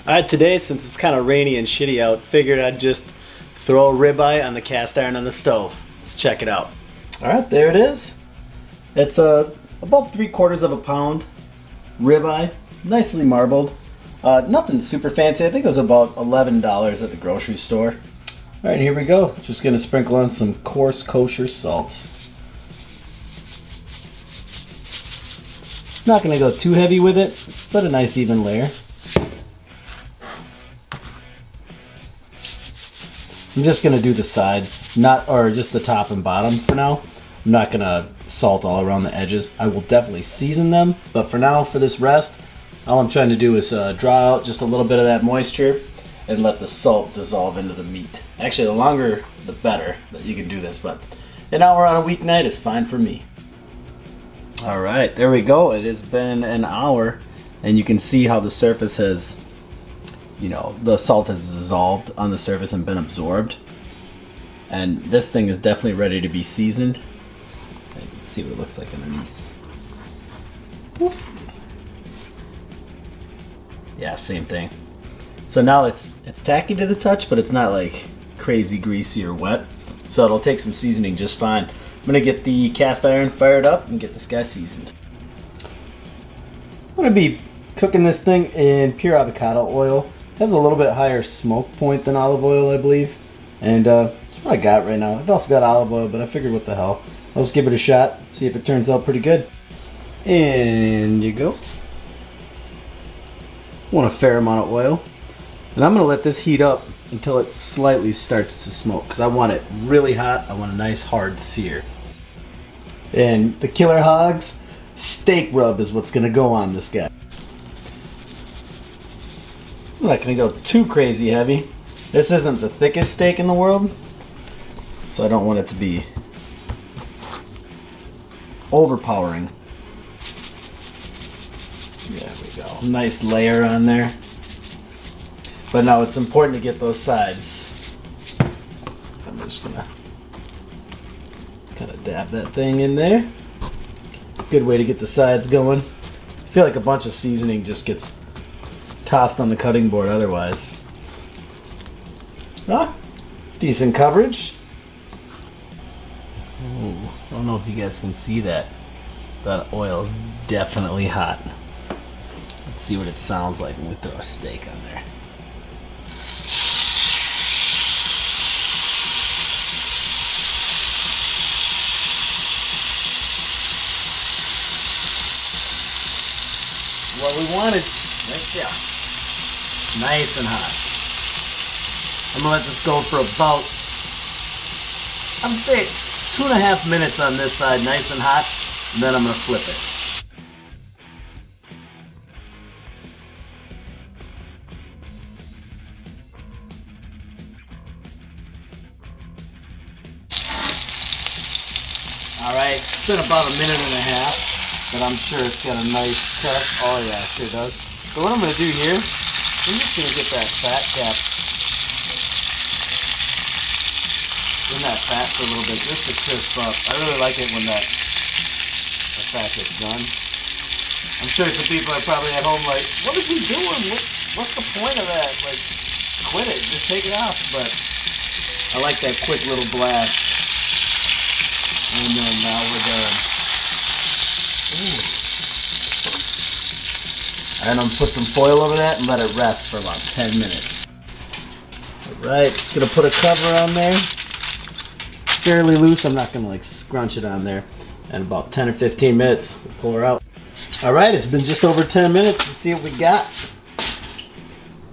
Alright, today, since it's kind of rainy and shitty out, figured I'd just throw a ribeye on the cast iron on the stove. Let's check it out. Alright, there it is. It's about 3/4 of a pound ribeye, nicely marbled. Nothing super fancy. I think it was about $11 at the grocery store. Alright, here we go. Just going to sprinkle on some coarse kosher salt. Not going to go too heavy with it, but a nice even layer. I'm just going to do the sides, or just the top and bottom for now. I'm not going to salt all around the edges. I will definitely season them, but for now, for this rest, all I'm trying to do is draw out just a little bit of that moisture and let the salt dissolve into the meat. Actually, the longer, the better that you can do this, but an hour on a weeknight is fine for me. All right, there we go. It has been an hour, and you can see how the surface has, the salt has dissolved on the surface and been absorbed. And this thing is definitely ready to be seasoned. You can see what it looks like underneath. Yeah, same thing. So now it's tacky to the touch, but it's not like crazy greasy or wet. So it'll take some seasoning just fine. I'm gonna get the cast iron fired up and get this guy seasoned. I'm gonna be cooking this thing in pure avocado oil. It has a little bit higher smoke point than olive oil, I believe. And that's what I got right now. I've also got olive oil, but I figured what the hell. I'll just give it a shot, see if it turns out pretty good. In you go. Want a fair amount of oil. And I'm gonna let this heat up until it slightly starts to smoke, because I want it really hot. I want a nice hard sear. And the KillerHogs Steak Rub is what's gonna go on this guy. I'm not gonna go too crazy heavy. This isn't the thickest steak in the world, so I don't want it to be overpowering. There we go. Nice layer on there. But now it's important to get those sides. I'm just gonna kind of dab that thing in there. It's a good way to get the sides going. I feel like a bunch of seasoning just gets tossed on the cutting board otherwise. Decent coverage. Ooh, I don't know if you guys can see that. That oil is definitely hot. Let's see what it sounds like when we throw a steak on there. What we wanted, right there. Nice and hot. I'm gonna let this go for about, I'm gonna say 2.5 minutes on this side, nice and hot, and then I'm gonna flip it. Alright, it's been about 1.5 minutes. But I'm sure it's got a nice cut. Oh yeah, it sure does. So what I'm going to do here, I'm just going to get that fat cap in that fat for a little bit, just to crisp up. I really like it when the fat gets done. I'm sure some people are probably at home like, what is he doing? What's the point of that? Like, quit it, just take it off. But I like that quick little blast. And then now we're done. Ooh. And I'm going to put some foil over that and let it rest for about 10 minutes. Alright, just going to put a cover on there. Fairly loose. I'm not going to scrunch it on there. And about 10 or 15 minutes, we'll pull her out. Alright, it's been just over 10 minutes. Let's see what we got.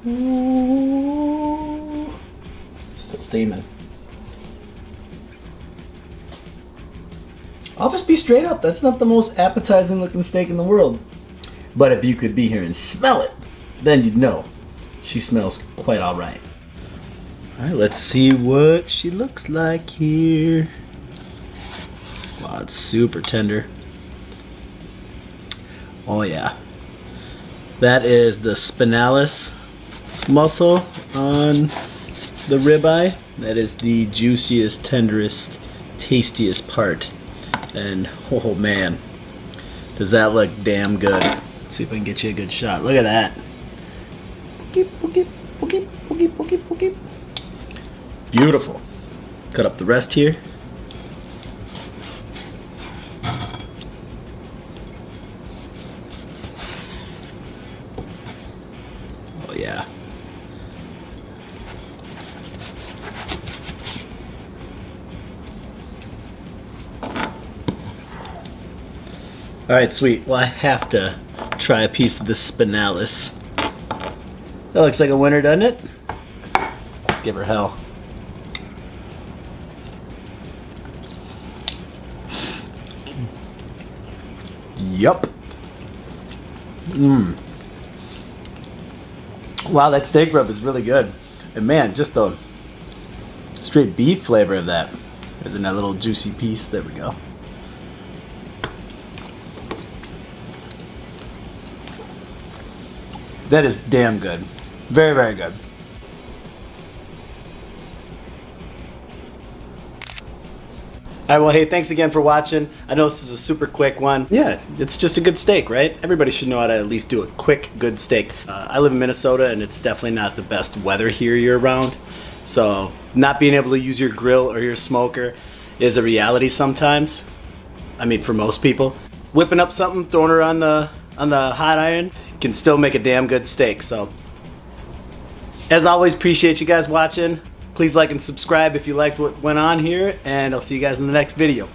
Ooh. Still steaming. I'll just be straight up. That's not the most appetizing looking steak in the world. But if you could be here and smell it, then you'd know. She smells quite alright. Alright, let's see what she looks like here. Wow, it's super tender. Oh yeah. That is the spinalis muscle on the ribeye. That is the juiciest, tenderest, tastiest part. And oh man, does that look damn good. Let's see if I can get you a good shot. Look at that. Beautiful. Cut up the rest here. Oh yeah. All right, sweet. Well, I have to try a piece of this spinalis. That looks like a winner, doesn't it? Let's give her hell. Yup. Wow, that steak rub is really good. And man, just the straight beef flavor of that is in that little juicy piece. There we go. That is damn good. Very, very good. Alright, well, hey, thanks again for watching. I know this is a super quick one. Yeah, it's just a good steak, right? Everybody should know how to at least do a quick, good steak. I live in Minnesota, and it's definitely not the best weather here year-round. So, not being able to use your grill or your smoker is a reality sometimes. I mean, for most people. Whipping up something, throwing it on the hot iron can still make a damn good steak. So, as always, appreciate you guys watching. Please like and subscribe if you liked what went on here, and I'll see you guys in the next video.